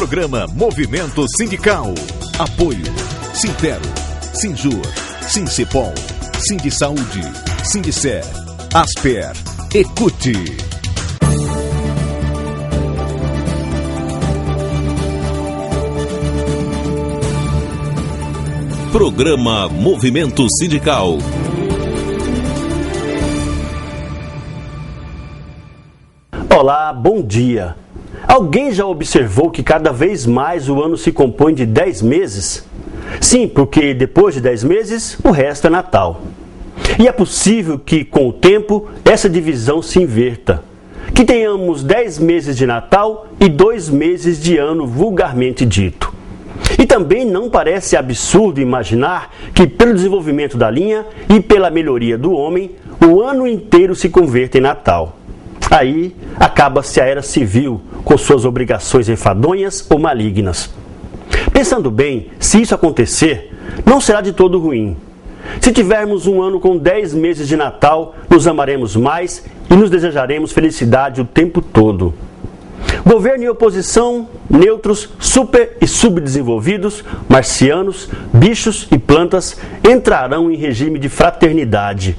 Programa Movimento Sindical. Apoio Sintero, Sinjur, Sincepol, Sindisaúde, Sindicer, Asper, Ecute. Programa Movimento Sindical. Olá, bom dia. Alguém já observou que cada vez mais o ano se compõe de 10 meses? Sim, porque depois de 10 meses, o resto é Natal. E é possível que, com o tempo, essa divisão se inverta. Que tenhamos 10 meses de Natal e 2 meses de ano vulgarmente dito. E também não parece absurdo imaginar que, pelo desenvolvimento da linha e pela melhoria do homem, o ano inteiro se converta em Natal. Aí acaba-se a era civil, com suas obrigações enfadonhas ou malignas. Pensando bem, se isso acontecer, não será de todo ruim. Se tivermos um ano com 10 meses de Natal, nos amaremos mais e nos desejaremos felicidade o tempo todo. Governo e oposição, neutros, super e subdesenvolvidos, marcianos, bichos e plantas entrarão em regime de fraternidade.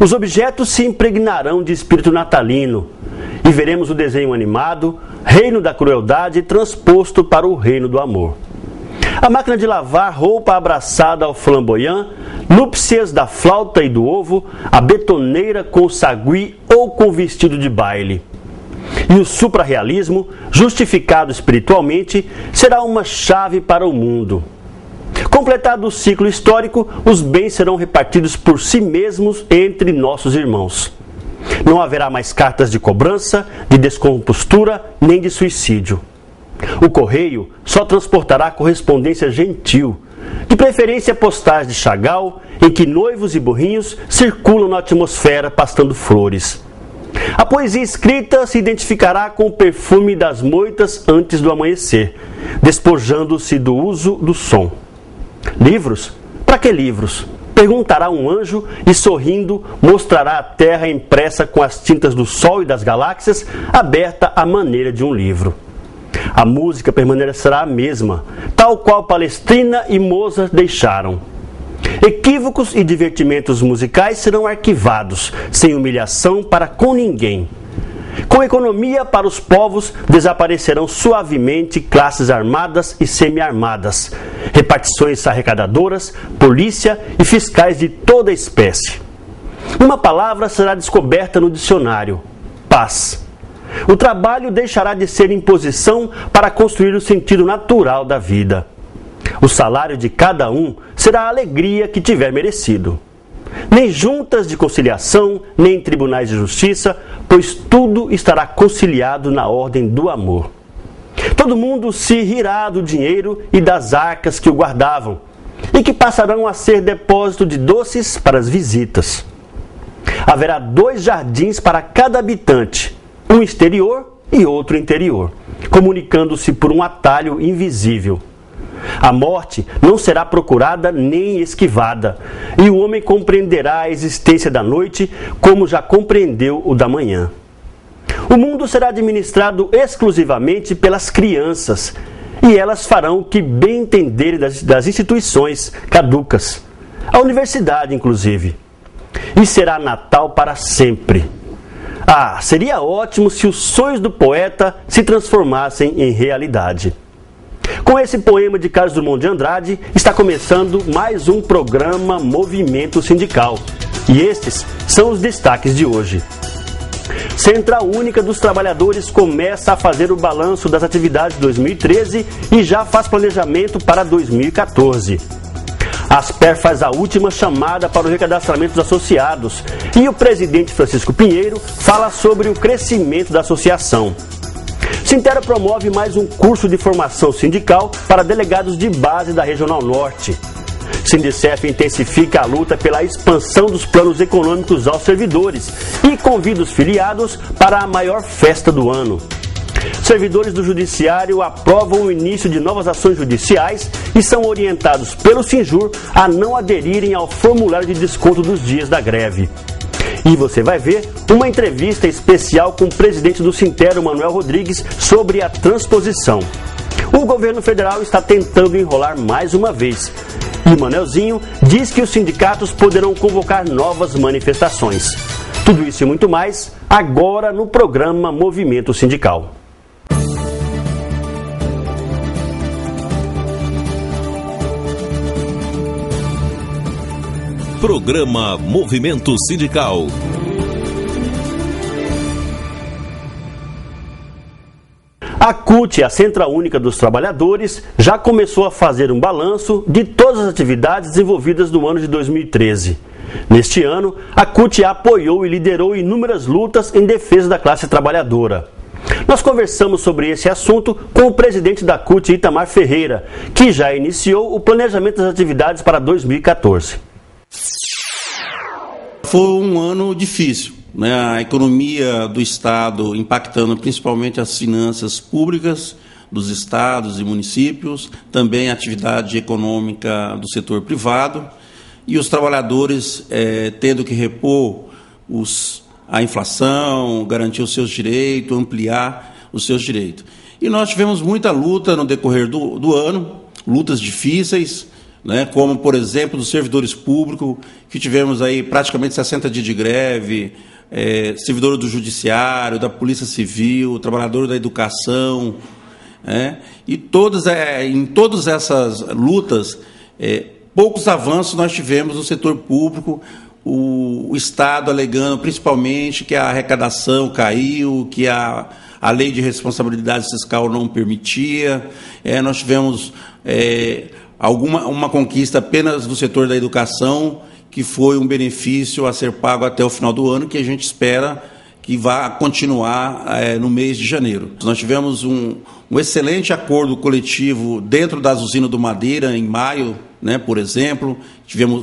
Os objetos se impregnarão de espírito natalino e veremos o desenho animado, reino da crueldade, transposto para o reino do amor. A máquina de lavar, roupa abraçada ao flamboyant, núpcias da flauta e do ovo, a betoneira com o sagui ou com vestido de baile. E o suprarrealismo, justificado espiritualmente, será uma chave para o mundo. Completado o ciclo histórico, os bens serão repartidos por si mesmos entre nossos irmãos. Não haverá mais cartas de cobrança, de descompostura, nem de suicídio. O correio só transportará correspondência gentil, de preferência postais de Chagall, em que noivos e burrinhos circulam na atmosfera pastando flores. A poesia escrita se identificará com o perfume das moitas antes do amanhecer, despojando-se do uso do som. Livros? Para que livros? Perguntará um anjo e, sorrindo, mostrará a terra impressa com as tintas do sol e das galáxias, aberta à maneira de um livro. A música permanecerá a mesma, tal qual Palestrina e Mozart deixaram. Equívocos e divertimentos musicais serão arquivados, sem humilhação para com ninguém. Com economia para os povos, desaparecerão suavemente classes armadas e semi-armadas, repartições arrecadadoras, polícia e fiscais de toda espécie. Uma palavra será descoberta no dicionário: paz. O trabalho deixará de ser imposição para construir o sentido natural da vida. O salário de cada um será a alegria que tiver merecido. Nem juntas de conciliação, nem tribunais de justiça, pois tudo estará conciliado na ordem do amor. Todo mundo se rirá do dinheiro e das arcas que o guardavam, e que passarão a ser depósito de doces para as visitas. Haverá 2 jardins para cada habitante, um exterior e outro interior, comunicando-se por um atalho invisível. A morte não será procurada nem esquivada, e o homem compreenderá a existência da noite como já compreendeu o da manhã. O mundo será administrado exclusivamente pelas crianças, e elas farão o que bem entenderem das instituições caducas, a universidade inclusive. E será Natal para sempre. Ah, seria ótimo se os sonhos do poeta se transformassem em realidade. Com esse poema de Carlos Drummond de Andrade, está começando mais um programa Movimento Sindical. E estes são os destaques de hoje. Central Única dos Trabalhadores começa a fazer o balanço das atividades de 2013 e já faz planejamento para 2014. A Asper faz a última chamada para o recadastramento dos associados e o presidente Francisco Pinheiro fala sobre o crescimento da associação. Sintero promove mais um curso de formação sindical para delegados de base da Regional Norte. Sindicef intensifica a luta pela expansão dos planos econômicos aos servidores e convida os filiados para a maior festa do ano. Servidores do Judiciário aprovam o início de novas ações judiciais e são orientados pelo Sinjur a não aderirem ao formulário de desconto dos dias da greve. E você vai ver uma entrevista especial com o presidente do Sintero, Manuel Rodrigues, sobre a transposição. O governo federal está tentando enrolar mais uma vez. E Manelzinho diz que os sindicatos poderão convocar novas manifestações. Tudo isso e muito mais, agora no programa Movimento Sindical. Programa Movimento Sindical. A CUT, a Central Única dos Trabalhadores, já começou a fazer um balanço de todas as atividades desenvolvidas no ano de 2013. Neste ano, a CUT apoiou e liderou inúmeras lutas em defesa da classe trabalhadora. Nós conversamos sobre esse assunto com o presidente da CUT, Itamar Ferreira, que já iniciou o planejamento das atividades para 2014. Foi um ano difícil, né? A economia do Estado impactando principalmente as finanças públicas dos estados e municípios, também a atividade econômica do setor privado, e os trabalhadores tendo que repor a inflação, garantir os seus direitos, ampliar os seus direitos. E nós tivemos muita luta no decorrer do ano, lutas difíceis, né, como, por exemplo, dos servidores públicos, que tivemos aí praticamente 60 dias de greve, servidor do Judiciário, da Polícia Civil, trabalhador da educação, e em todas essas lutas, poucos avanços nós tivemos no setor público, o Estado alegando principalmente que a arrecadação caiu, que a lei de responsabilidade fiscal não permitia, nós tivemos uma conquista apenas do setor da educação, que foi um benefício a ser pago até o final do ano, que a gente espera que vá continuar no mês de janeiro. Nós tivemos um excelente acordo coletivo dentro das usinas do Madeira, em maio, né, por exemplo,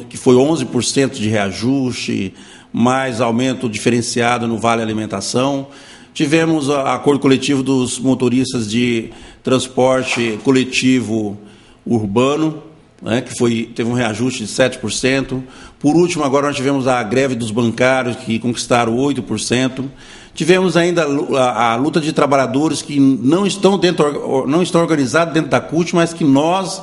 que foi 11% de reajuste, mais aumento diferenciado no Vale Alimentação. Tivemos acordo coletivo dos motoristas de transporte coletivo urbano, né, que teve um reajuste de 7%. Por último, agora nós tivemos a greve dos bancários, que conquistaram 8%. Tivemos ainda a luta de trabalhadores que não estão organizados dentro da CUT, mas que nós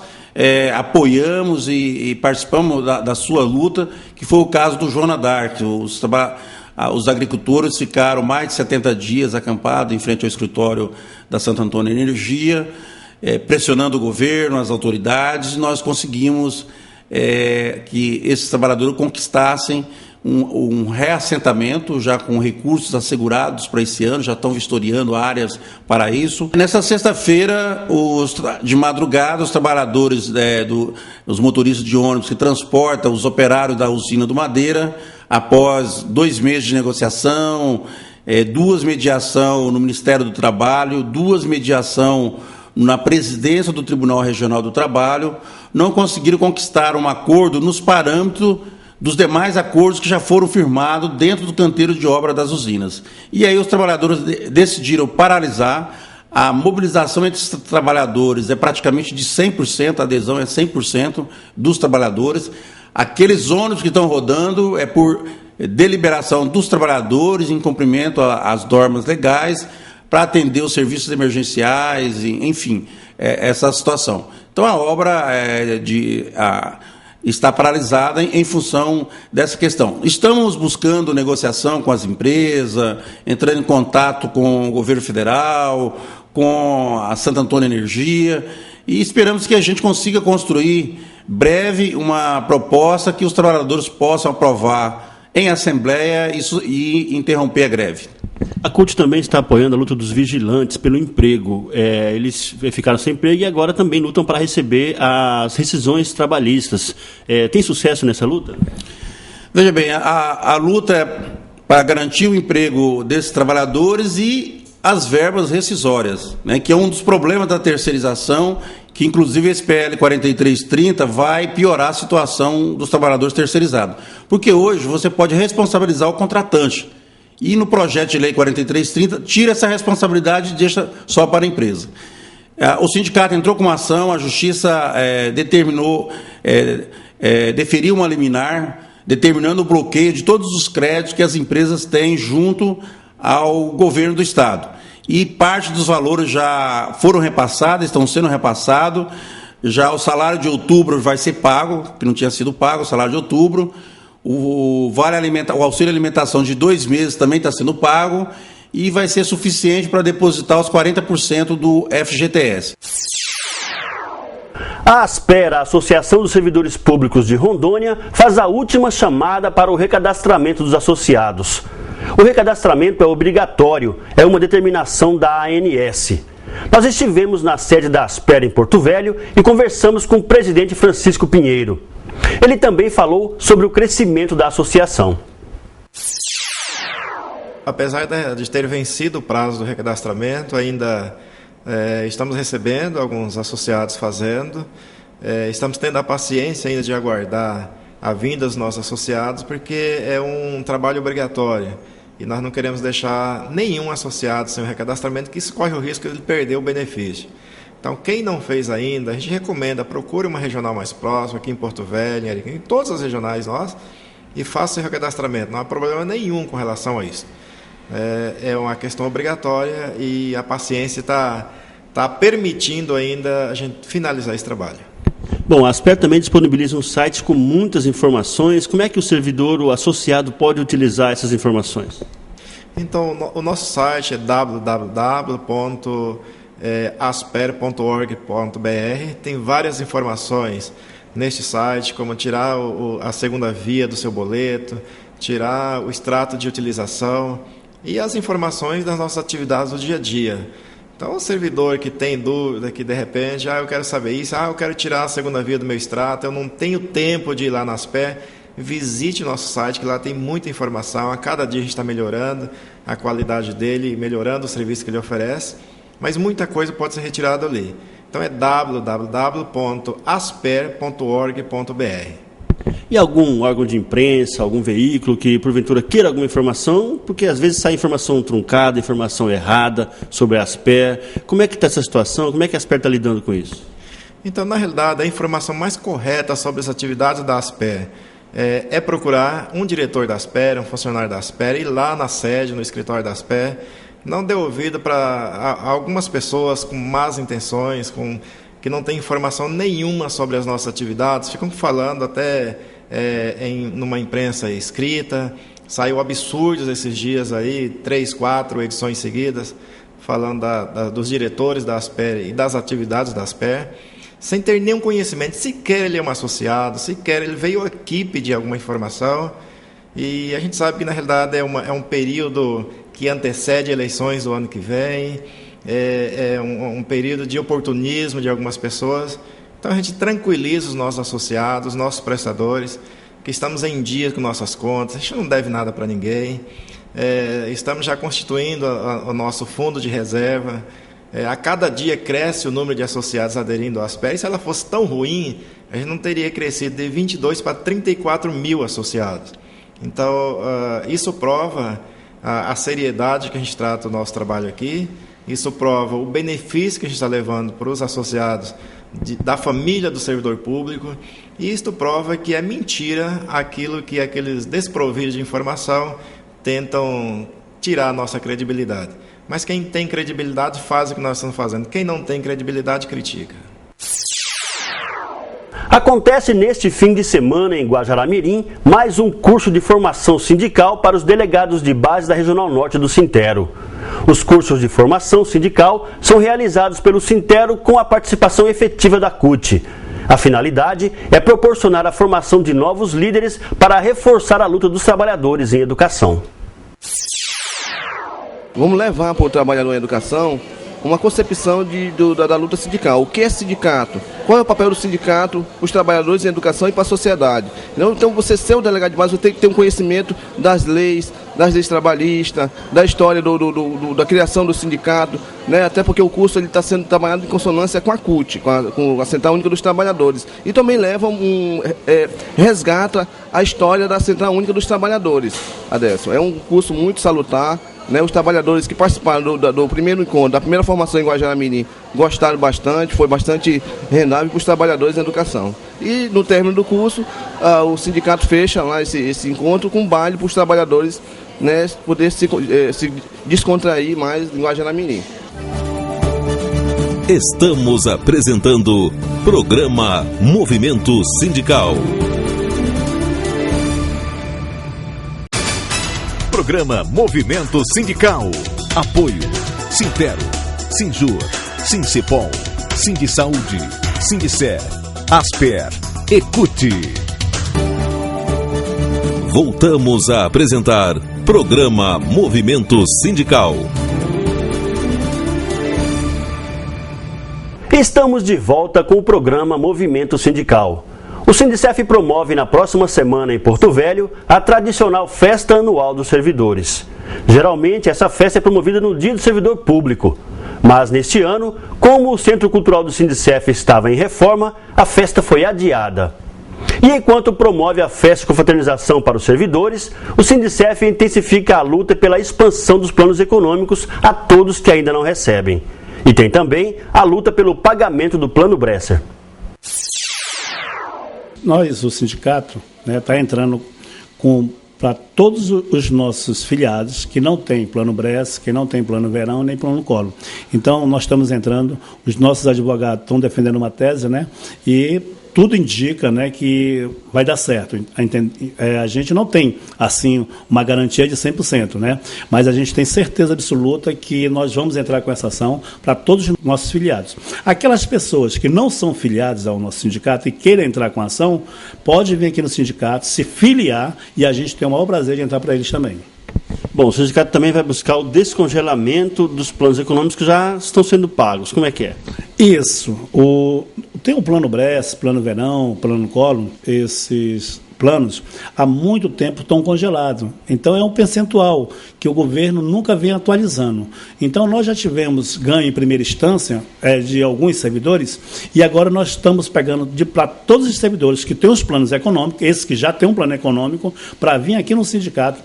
apoiamos e participamos da sua luta, que foi o caso do Joana d'Arc. Os agricultores ficaram mais de 70 dias acampados em frente ao escritório da Santo Antônio Energia, pressionando o governo, as autoridades, e nós conseguimos que esses trabalhadores conquistassem um reassentamento, já com recursos assegurados para esse ano, já estão vistoriando áreas para isso. Nessa sexta-feira, de madrugada, os trabalhadores, os motoristas de ônibus que transportam os operários da usina do Madeira, após 2 meses de negociação, 2 mediações no Ministério do Trabalho, 2 mediações na presidência do Tribunal Regional do Trabalho, não conseguiram conquistar um acordo nos parâmetros dos demais acordos que já foram firmados dentro do canteiro de obra das usinas. E aí os trabalhadores decidiram paralisar. A mobilização entre os trabalhadores é praticamente de 100%, a adesão é 100% dos trabalhadores. Aqueles ônibus que estão rodando é por deliberação dos trabalhadores, em cumprimento às normas legais, para atender os serviços emergenciais, enfim, essa situação. Então, a obra está paralisada em função dessa questão. Estamos buscando negociação com as empresas, entrando em contato com o governo federal, com a Santo Antônio Energia, e esperamos que a gente consiga construir breve uma proposta que os trabalhadores possam aprovar em assembleia e interromper a greve. A CUT também está apoiando a luta dos vigilantes pelo emprego. Eles ficaram sem emprego e agora também lutam para receber as rescisões trabalhistas. Tem sucesso nessa luta? Veja bem, a luta é para garantir o emprego desses trabalhadores e as verbas rescisórias, né, que é um dos problemas da terceirização, que inclusive esse PL 4330 vai piorar a situação dos trabalhadores terceirizados. Porque hoje você pode responsabilizar o contratante. E no projeto de lei 4330, tira essa responsabilidade e deixa só para a empresa. O sindicato entrou com uma ação, a Justiça deferiu uma liminar, determinando o bloqueio de todos os créditos que as empresas têm junto ao governo do Estado. e parte dos valores já foram repassados, estão sendo repassados. Já o salário de outubro vai ser pago, que não tinha sido pago, o salário de outubro. O auxílio alimentação de 2 meses também está sendo pago e vai ser suficiente para depositar os 40% do FGTS. A ASPER, a Associação dos Servidores Públicos de Rondônia, faz a última chamada para o recadastramento dos associados. O recadastramento é obrigatório, é uma determinação da ANS. Nós estivemos na sede da ASPER em Porto Velho e conversamos com o presidente Francisco Pinheiro. Ele também falou sobre o crescimento da associação. Apesar de ter vencido o prazo do recadastramento, ainda estamos recebendo alguns associados fazendo. Estamos tendo a paciência ainda de aguardar a vinda dos nossos associados, porque é um trabalho obrigatório. E nós não queremos deixar nenhum associado sem o recadastramento, que isso corre o risco de ele perder o benefício. Então, quem não fez ainda, a gente recomenda, procure uma regional mais próxima, aqui em Porto Velho, em todas as regionais nós, e faça o recadastramento. Não há problema nenhum com relação a isso. É uma questão obrigatória e a paciência está permitindo ainda a gente finalizar esse trabalho. Bom, a ASPER também disponibiliza um site com muitas informações. Como é que o servidor, o associado, pode utilizar essas informações? Então, o nosso site é www.asper.org.br. Tem várias informações neste site, como tirar a segunda via do seu boleto, tirar o extrato de utilização e as informações das nossas atividades do dia a dia. Então, o servidor que tem dúvida, que de repente, eu quero saber isso, eu quero tirar a segunda via do meu extrato, eu não tenho tempo de ir lá na ASPER, visite nosso site, que lá tem muita informação. A cada dia a gente está melhorando a qualidade dele, melhorando o serviço que ele oferece, mas muita coisa pode ser retirada ali. Então, é www.asper.org.br. E algum órgão de imprensa, algum veículo que porventura queira alguma informação, porque às vezes sai informação truncada, informação errada sobre a ASPER. Como é que está essa situação? Como é que a ASPER está lidando com isso? Então, na realidade, a informação mais correta sobre as atividades da ASPER é procurar um diretor da ASPER, um funcionário da ASPER, ir lá na sede, no escritório da ASPER. Não dê ouvido para algumas pessoas com más intenções, que não têm informação nenhuma sobre as nossas atividades, ficam falando até numa imprensa escrita. Saiu absurdos esses dias aí, 3, 4 edições seguidas, falando dos diretores da ASPER e das atividades da ASPER, sem ter nenhum conhecimento, sequer ele é um associado, sequer ele veio aqui pedir alguma informação. E a gente sabe que, na realidade, é um período que antecede eleições do ano que vem, um período de oportunismo de algumas pessoas. Então, a gente tranquiliza os nossos associados, nossos prestadores, que estamos em dia com nossas contas, a gente não deve nada para ninguém, estamos já constituindo o nosso fundo de reserva. A cada dia cresce o número de associados aderindo à ASPER, e se ela fosse tão ruim, a gente não teria crescido de 22 para 34 mil associados. Então, isso prova a seriedade que a gente trata o nosso trabalho aqui, isso prova o benefício que a gente está levando para os associados da família do servidor público, e isto prova que é mentira aquilo que aqueles desprovidos de informação tentam tirar a nossa credibilidade. Mas quem tem credibilidade faz o que nós estamos fazendo. Quem não tem credibilidade, critica. Acontece neste fim de semana em Guajará-Mirim mais um curso de formação sindical para os delegados de base da Regional Norte do Sintero. Os cursos de formação sindical são realizados pelo Sintero com a participação efetiva da CUT. A finalidade é proporcionar a formação de novos líderes para reforçar a luta dos trabalhadores em educação. Vamos levar para o trabalhador em educação uma concepção da luta sindical. O que é sindicato? Qual é o papel do sindicato, os trabalhadores em educação e para a sociedade? Então, você ser o delegado de base, você tem que ter um conhecimento das leis trabalhistas, da história da criação do sindicato, né? Até porque o curso está sendo trabalhado em consonância com a CUT, com a Central Única dos Trabalhadores. E também resgata a história da Central Única dos Trabalhadores, Adesso. É um curso muito salutar. Os trabalhadores que participaram do primeiro encontro, da primeira formação em Guajará-Mirim, gostaram bastante, foi bastante rendável para os trabalhadores em educação. E no término do curso, o sindicato fecha lá esse encontro com um baile para os trabalhadores né, poder se descontrair mais linguagem na mirim. Estamos apresentando Programa Movimento Sindical. Programa Movimento Sindical. Apoio Sintero, Sinjur, Sincipol, Sindisaúde, Sindicer, Asper, Ecute. Voltamos a apresentar Programa Movimento Sindical. Estamos de volta com o programa Movimento Sindical. O Sindicef promove na próxima semana em Porto Velho a tradicional Festa Anual dos Servidores. Geralmente essa festa é promovida no Dia do Servidor Público, mas neste ano, como o Centro Cultural do Sindicef estava em reforma, a festa foi adiada. E enquanto promove a festa de confraternização para os servidores, o Sindicef intensifica a luta pela expansão dos planos econômicos a todos que ainda não recebem. E tem também a luta pelo pagamento do Plano Bresser. Nós, o sindicato, está entrando para todos os nossos filiados que não têm Plano Bresser, que não têm Plano Verão, nem Plano Collor. Então, nós estamos entrando, os nossos advogados estão defendendo uma tese, e tudo indica, que vai dar certo. A gente não tem, assim, uma garantia de 100%, mas a gente tem certeza absoluta que nós vamos entrar com essa ação para todos os nossos filiados. Aquelas pessoas que não são filiadas ao nosso sindicato e queiram entrar com a ação, pode vir aqui no sindicato, se filiar, e a gente tem o maior prazer de entrar para eles também. Bom, o sindicato também vai buscar o descongelamento dos planos econômicos que já estão sendo pagos. Como é que é? Isso. Tem o Plano Bresser, Plano Verão, Plano Collor, esses planos há muito tempo estão congelados. Então é um percentual que o governo nunca vem atualizando. Então nós já tivemos ganho em primeira instância de alguns servidores e agora nós estamos pegando para todos os servidores que têm os planos econômicos, esses que já têm um plano econômico, para vir aqui no sindicato,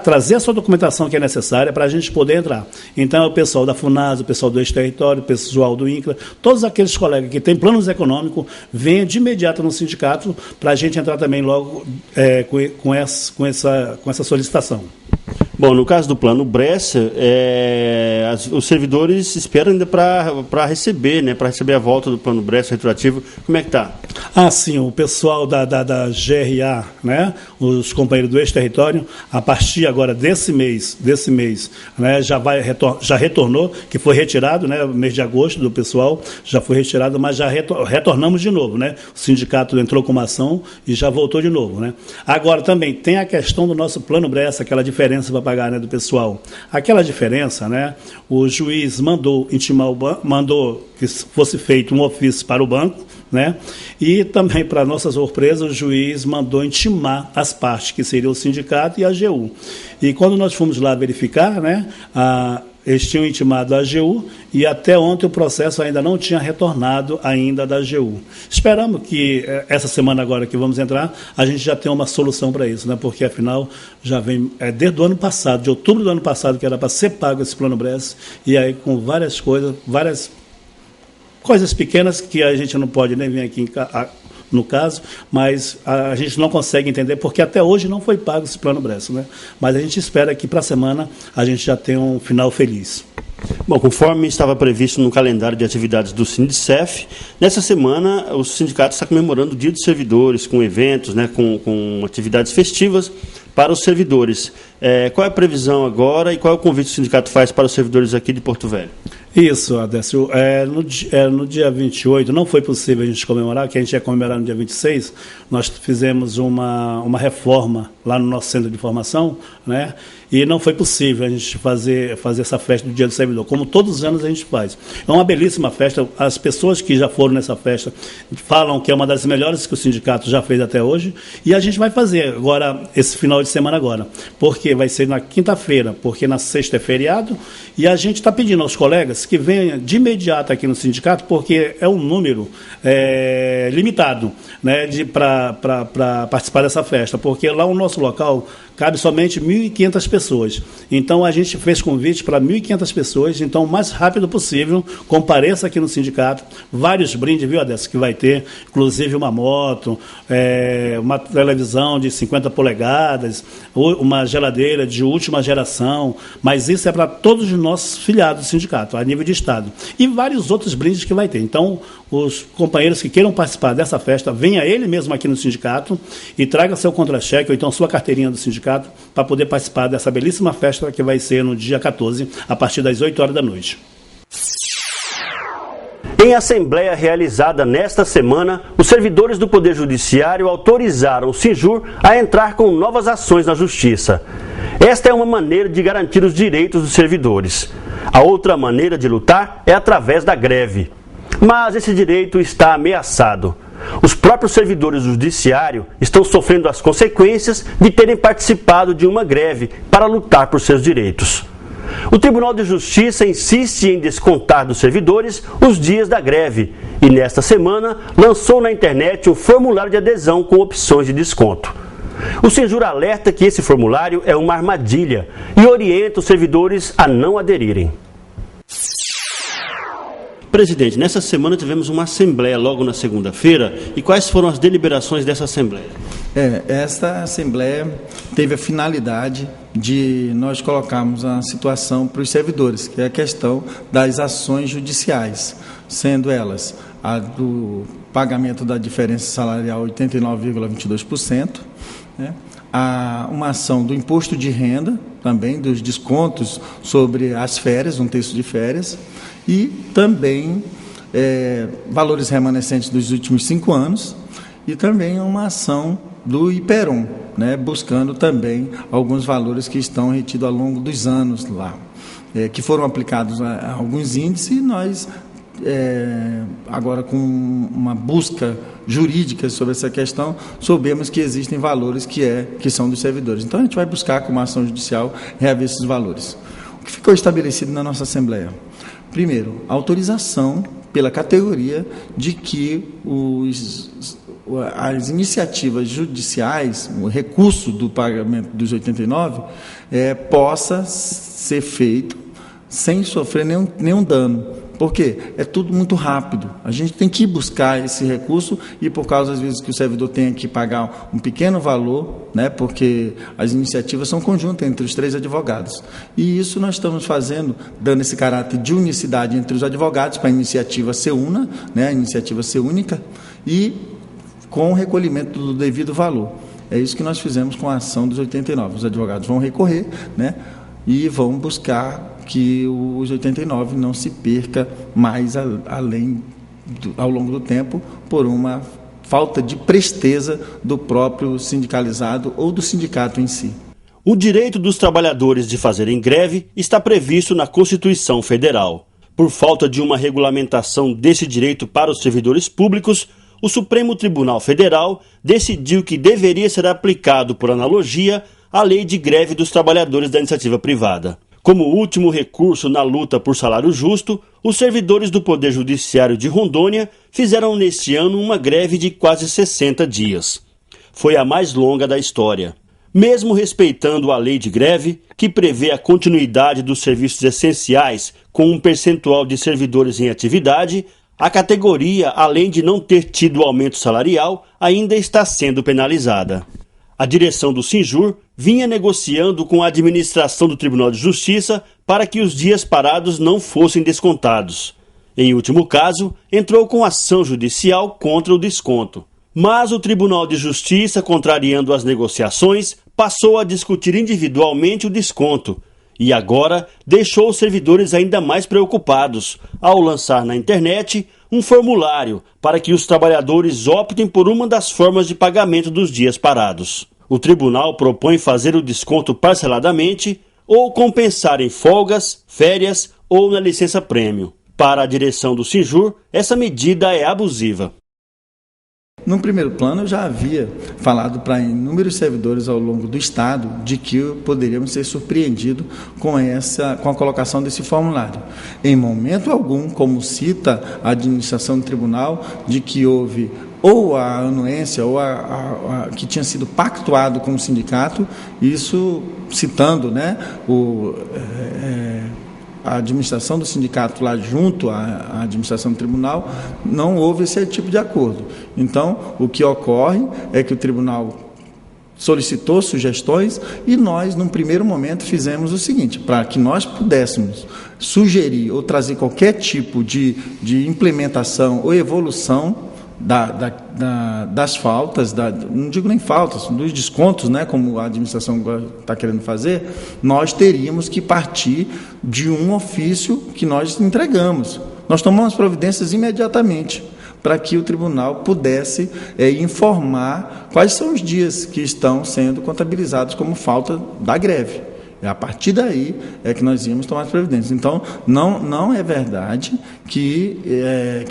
trazer a sua documentação que é necessária para a gente poder entrar. Então é o pessoal da FUNAS, o pessoal do ex-território, o pessoal do INCRA, todos aqueles colegas que têm planos econômicos, venham de imediato no sindicato para a gente entrar também logo com essa solicitação. Bom, no caso do Plano Bresser, os servidores esperam ainda para receber, para receber a volta do Plano Bresser retroativo. Como é que está? Sim, o pessoal da GRA, os companheiros do ex-território, a partir agora desse mês, já retornou, que foi retirado, mês de agosto do pessoal, já foi retirado, mas já retornamos de novo, O sindicato entrou com uma ação e já voltou de novo, Agora também tem a questão do nosso Plano Bresser, aquela diferença para pagar, do pessoal. Aquela diferença, o juiz mandou que fosse feito um ofício para o banco, e também, para nossa surpresa, o juiz mandou intimar as partes, que seria o sindicato e a AGU. E quando nós fomos lá verificar, eles tinham intimado a AGU e até ontem o processo ainda não tinha retornado ainda da AGU. Esperamos que essa semana agora que vamos entrar, a gente já tenha uma solução para isso, porque afinal já vem desde o ano passado, de outubro do ano passado, que era para ser pago esse Plano Bresser, e aí com várias coisas pequenas que a gente não pode nem vir aqui no caso, mas a gente não consegue entender porque até hoje não foi pago esse Plano Bresser, Mas a gente espera que para a semana a gente já tenha um final feliz. Bom, conforme estava previsto no calendário de atividades do Sindicef, nessa semana o sindicato está comemorando o Dia dos Servidores, com eventos, com atividades festivas para os servidores. Qual é a previsão agora e qual é o convite que o sindicato faz para os servidores aqui de Porto Velho? Isso, Adécio. No dia 28, não foi possível a gente comemorar, que a gente ia comemorar no dia 26, nós fizemos uma reforma lá no nosso centro de formação, e não foi possível a gente fazer essa festa do Dia do Servidor, como todos os anos a gente faz. É uma belíssima festa, as pessoas que já foram nessa festa falam que é uma das melhores que o sindicato já fez até hoje, e a gente vai fazer agora, esse final de semana agora, porque vai ser na quinta-feira, porque na sexta é feriado, e a gente está pedindo aos colegas que venham de imediato aqui no sindicato, porque é um número limitado, para participar dessa festa, porque lá o nosso local cabe somente 1.500 pessoas. Então, a gente fez convite para 1.500 pessoas. Então, o mais rápido possível, compareça aqui no sindicato. Vários brindes, viu, Adessa, que vai ter, inclusive uma moto, uma televisão de 50 polegadas, uma geladeira de última geração. Mas isso é para todos os nossos filiados do sindicato, a nível de Estado. E vários outros brindes que vai ter. Então, os companheiros que queiram participar dessa festa, venha ele mesmo aqui no sindicato e traga seu contra-cheque ou então sua carteirinha do sindicato para poder participar dessa belíssima festa que vai ser no dia 14, a partir das 8 horas da noite. Em assembleia realizada nesta semana, os servidores do Poder Judiciário autorizaram o Sinjur a entrar com novas ações na Justiça. Esta é uma maneira de garantir os direitos dos servidores. A outra maneira de lutar é através da greve. Mas esse direito está ameaçado. Os próprios servidores do Judiciário estão sofrendo as consequências de terem participado de uma greve para lutar por seus direitos. O Tribunal de Justiça insiste em descontar dos servidores os dias da greve e, nesta semana, lançou na internet um formulário de adesão com opções de desconto. O Sinjur alerta que esse formulário é uma armadilha e orienta os servidores a não aderirem. Presidente, nessa semana tivemos uma assembleia logo na segunda-feira. E quais foram as deliberações dessa assembleia? Esta assembleia teve a finalidade de nós colocarmos a situação para os servidores, que é a questão das ações judiciais, sendo elas a do pagamento da diferença salarial 89,22%, né? Uma ação do imposto de renda, também dos descontos sobre as férias, um terço de férias, e também valores remanescentes dos últimos 5 anos, e também uma ação do IPEROM, né, buscando também alguns valores que estão retidos ao longo dos anos lá, que foram aplicados a alguns índices, e nós, agora com uma busca jurídica sobre essa questão, soubemos que existem valores que são dos servidores. Então, a gente vai buscar, com uma ação judicial, reaver esses valores. O que ficou estabelecido na nossa Assembleia? Primeiro, autorização pela categoria de que as iniciativas judiciais, o recurso do pagamento dos 89, possa ser feito sem sofrer nenhum dano. Por quê? É tudo muito rápido. A gente tem que buscar esse recurso e, por causa, às vezes, que o servidor tenha que pagar um pequeno valor, né, porque as iniciativas são conjuntas entre os 3 advogados. E isso nós estamos fazendo, dando esse caráter de unicidade entre os advogados, para a iniciativa ser una, né, a iniciativa ser única, e com o recolhimento do devido valor. É isso que nós fizemos com a ação dos 89. Os advogados vão recorrer, né, e vão buscar que os 89 não se perca mais ao longo do tempo por uma falta de presteza do próprio sindicalizado ou do sindicato em si. O direito dos trabalhadores de fazerem greve está previsto na Constituição Federal. Por falta de uma regulamentação desse direito para os servidores públicos, o Supremo Tribunal Federal decidiu que deveria ser aplicado, por analogia, a Lei de Greve dos Trabalhadores da Iniciativa Privada. Como último recurso na luta por salário justo, os servidores do Poder Judiciário de Rondônia fizeram neste ano uma greve de quase 60 dias. Foi a mais longa da história. Mesmo respeitando a lei de greve, que prevê a continuidade dos serviços essenciais com um percentual de servidores em atividade, a categoria, além de não ter tido aumento salarial, ainda está sendo penalizada. A direção do Sinjur vinha negociando com a administração do Tribunal de Justiça para que os dias parados não fossem descontados. Em último caso, entrou com ação judicial contra o desconto. Mas o Tribunal de Justiça, contrariando as negociações, passou a discutir individualmente o desconto e agora deixou os servidores ainda mais preocupados ao lançar na internet um formulário para que os trabalhadores optem por uma das formas de pagamento dos dias parados. O tribunal propõe fazer o desconto parceladamente ou compensar em folgas, férias ou na licença-prêmio. Para a direção do Sinjur, essa medida é abusiva. No primeiro plano, eu já havia falado para inúmeros servidores ao longo do Estado de que poderíamos ser surpreendidos com a colocação desse formulário. Em momento algum, como cita a administração do tribunal, de que houve ou a anuência, ou que tinha sido pactuado com o sindicato, isso citando, né, a administração do sindicato lá junto à administração do tribunal, não houve esse tipo de acordo. Então, o que ocorre é que o tribunal solicitou sugestões e nós, num primeiro momento, fizemos o seguinte: para que nós pudéssemos sugerir ou trazer qualquer tipo de implementação ou evolução das faltas, não digo nem faltas, dos descontos, né, como a administração está querendo fazer, nós teríamos que partir de um ofício que nós entregamos. Nós tomamos providências imediatamente para que o tribunal pudesse informar quais são os dias que estão sendo contabilizados como falta da greve. A partir daí é que nós íamos tomar as providências. Então, não é verdade que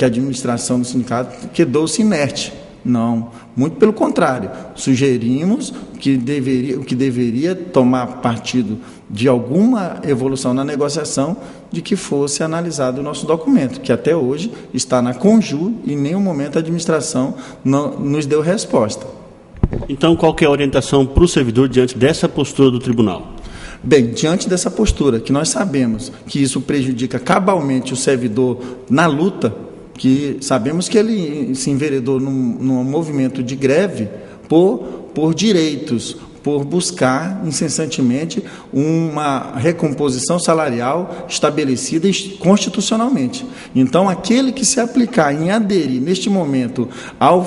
a administração do sindicato quedou-se inerte. Não, muito pelo contrário. Sugerimos que deveria tomar partido de alguma evolução na negociação, de que fosse analisado o nosso documento, que até hoje está na Conju e em nenhum momento a administração nos deu resposta. Então, qual que é a orientação para o servidor diante dessa postura do tribunal? Bem, diante dessa postura, que nós sabemos que isso prejudica cabalmente o servidor na luta, que sabemos que ele se enveredou num movimento de greve por direitos, por buscar incessantemente uma recomposição salarial estabelecida constitucionalmente. Então, aquele que se aplicar em aderir, neste momento, ao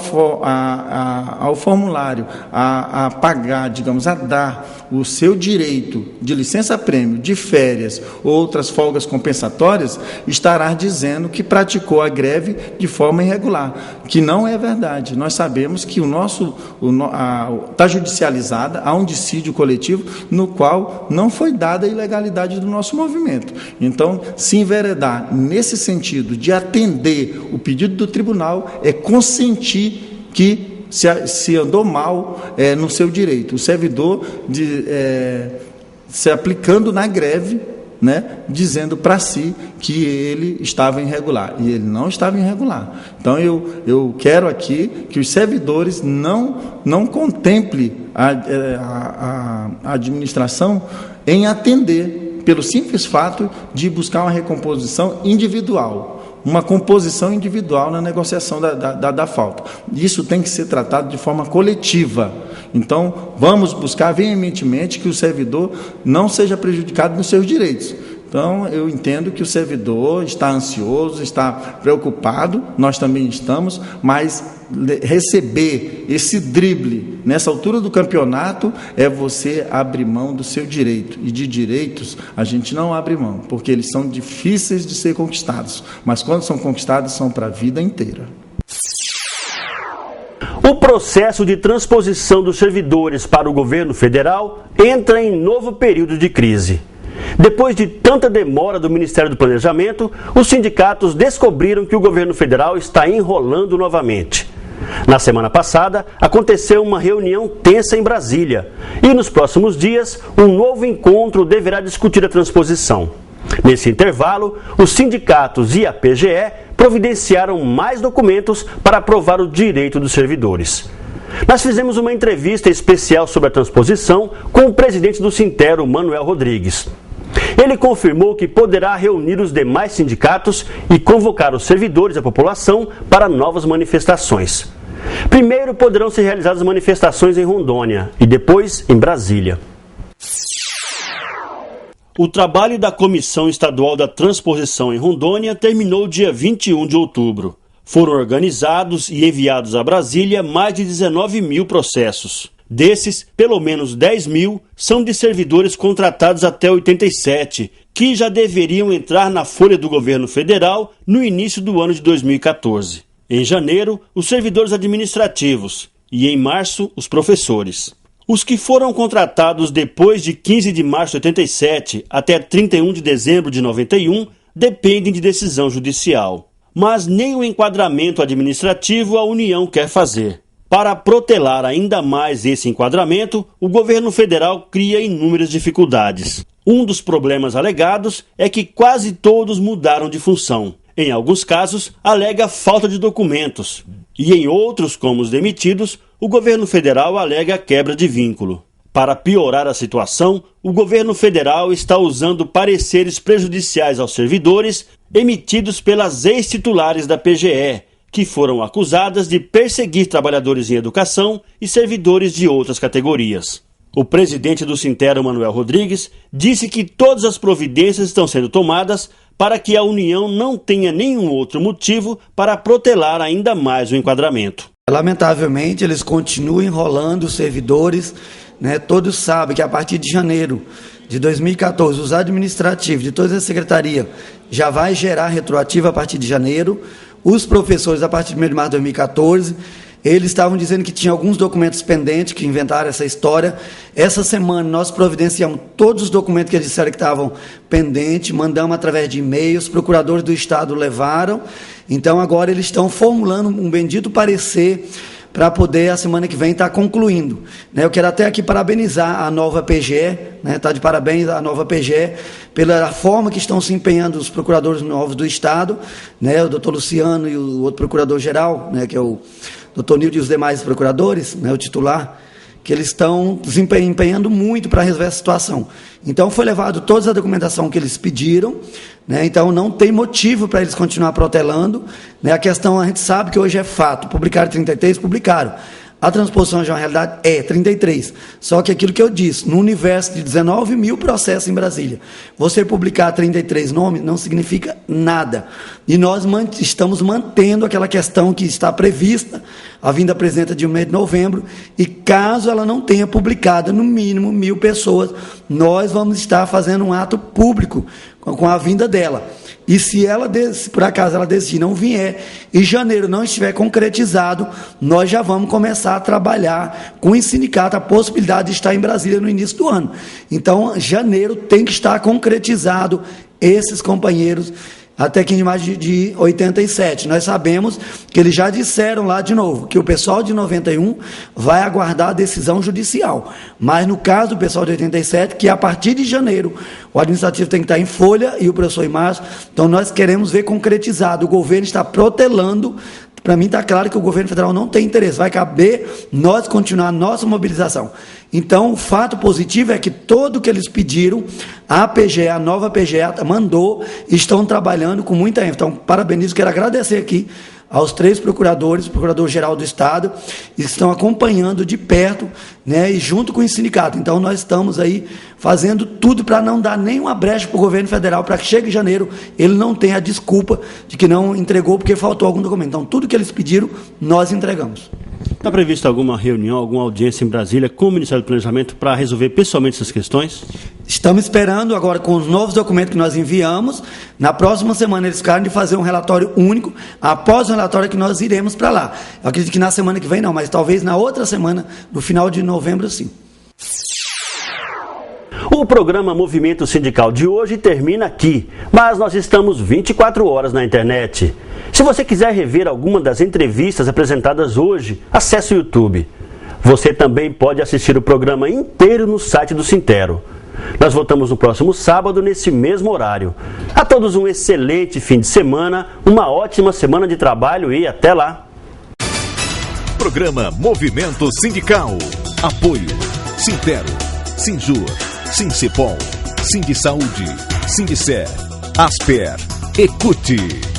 formulário, a pagar, digamos, a dar o seu direito de licença-prêmio, de férias ou outras folgas compensatórias, estará dizendo que praticou a greve de forma irregular, que não é verdade. Nós sabemos que está judicializada, há um dissídio coletivo no qual não foi dada a ilegalidade do nosso movimento. Então, se enveredar nesse sentido de atender o pedido do tribunal é consentir que se andou mal no seu direito. O servidor se aplicando na greve, né, dizendo para si que ele estava irregular, e ele não estava irregular. Então, eu quero aqui que os servidores não contemplem a administração em atender, pelo simples fato de buscar uma recomposição individual, uma composição individual na negociação da falta. Isso tem que ser tratado de forma coletiva. Então, vamos buscar veementemente que o servidor não seja prejudicado nos seus direitos. Então, eu entendo que o servidor está ansioso, está preocupado, nós também estamos, mas receber esse drible nessa altura do campeonato é você abrir mão do seu direito. E de direitos a gente não abre mão, porque eles são difíceis de ser conquistados, mas quando são conquistados são para a vida inteira. O processo de transposição dos servidores para o governo federal entra em novo período de crise. Depois de tanta demora do Ministério do Planejamento, os sindicatos descobriram que o governo federal está enrolando novamente. Na semana passada, aconteceu uma reunião tensa em Brasília e, nos próximos dias, um novo encontro deverá discutir a transposição. Nesse intervalo, os sindicatos e a PGE providenciaram mais documentos para aprovar o direito dos servidores. Nós fizemos uma entrevista especial sobre a transposição com o presidente do Sintero, Manuel Rodrigues. Ele confirmou que poderá reunir os demais sindicatos e convocar os servidores e a população para novas manifestações. Primeiro poderão ser realizadas manifestações em Rondônia e depois em Brasília. O trabalho da Comissão Estadual da Transposição em Rondônia terminou dia 21 de outubro. Foram organizados e enviados a Brasília mais de 19 mil processos. Desses, pelo menos 10 mil são de servidores contratados até 87, que já deveriam entrar na folha do governo federal no início do ano de 2014. Em janeiro, os servidores administrativos e, em março, os professores. Os que foram contratados depois de 15 de março de 87 até 31 de dezembro de 91 dependem de decisão judicial. Mas nem o enquadramento administrativo a União quer fazer. Para protelar ainda mais esse enquadramento, o governo federal cria inúmeras dificuldades. Um dos problemas alegados é que quase todos mudaram de função. Em alguns casos, alega falta de documentos. E em outros, como os demitidos, o governo federal alega quebra de vínculo. Para piorar a situação, o governo federal está usando pareceres prejudiciais aos servidores emitidos pelas ex-titulares da PGE, que foram acusadas de perseguir trabalhadores em educação e servidores de outras categorias. O presidente do Sintero, Manuel Rodrigues, disse que todas as providências estão sendo tomadas para que a União não tenha nenhum outro motivo para protelar ainda mais o enquadramento. Lamentavelmente, eles continuam enrolando os servidores, né? Todos sabem que a partir de janeiro de 2014, os administrativos de toda a secretaria já vai gerar retroativo a partir de janeiro. Os professores, a partir de 1º de março de 2014, eles estavam dizendo que tinha alguns documentos pendentes, que inventaram essa história. Essa semana nós providenciamos todos os documentos que eles disseram que estavam pendentes, mandamos através de e-mails, os procuradores do Estado levaram. Então agora eles estão formulando um bendito parecer para poder, a semana que vem, estar concluindo. Eu quero até aqui parabenizar a nova PGE, está de parabéns a nova PGE, pela forma que estão se empenhando os procuradores novos do Estado, o doutor Luciano e o outro procurador-geral, que é o doutor Nildo e os demais procuradores, o titular, que eles estão se empenhando muito para resolver essa situação. Então, foi levado toda a documentação que eles pediram, então não tem motivo para eles continuar protelando. A questão, a gente sabe que hoje é fato, publicaram 33, publicaram. A transposição de uma realidade é 33. Só que aquilo que eu disse, no universo de 19 mil processos em Brasília, você publicar 33 nomes não significa nada. E nós estamos mantendo aquela questão que está prevista, a vinda da presidenta de 1 de novembro, e caso ela não tenha publicado no mínimo 1.000 pessoas, nós vamos estar fazendo um ato público com a vinda dela. E se por acaso ela decidir não vier, e janeiro não estiver concretizado, nós já vamos começar a trabalhar com o sindicato a possibilidade de estar em Brasília no início do ano. Então, janeiro tem que estar concretizado esses companheiros até que em mais de 87. Nós sabemos que eles já disseram lá de novo, que o pessoal de 91 vai aguardar a decisão judicial. Mas no caso do pessoal de 87, que a partir de janeiro, o administrativo tem que estar em folha e o professor em março. Então nós queremos ver concretizado. O governo está protelando. Para mim está claro que o governo federal não tem interesse. Vai caber nós continuar a nossa mobilização. Então, o fato positivo é que tudo que eles pediram, a PGE, a nova PGE, mandou, estão trabalhando com muita ênfase. Então, parabenizo, quero agradecer aqui aos 3 procuradores, o Procurador-Geral do Estado, que estão acompanhando de perto, e junto com o sindicato. Então, nós estamos aí fazendo tudo para não dar nenhuma brecha para o governo federal, para que chegue em janeiro, ele não tenha a desculpa de que não entregou porque faltou algum documento. Então, tudo que eles pediram, nós entregamos. Está prevista alguma reunião, alguma audiência em Brasília com o Ministério do Planejamento para resolver pessoalmente essas questões? Estamos esperando agora, com os novos documentos que nós enviamos, na próxima semana eles ficaram de fazer um relatório único, após o relatório que nós iremos para lá. Eu acredito que na semana que vem não, mas talvez na outra semana, no final de novembro, sim. O programa Movimento Sindical de hoje termina aqui, mas nós estamos 24 horas na internet. Se você quiser rever alguma das entrevistas apresentadas hoje, acesse o YouTube. Você também pode assistir o programa inteiro no site do Sintero. Nós voltamos no próximo sábado, nesse mesmo horário. A todos um excelente fim de semana, uma ótima semana de trabalho e até lá. Programa Movimento Sindical. Apoio Sintero, Sinjur, Sincipol, Sindisaúde, Sindicer, Asper, Ecute.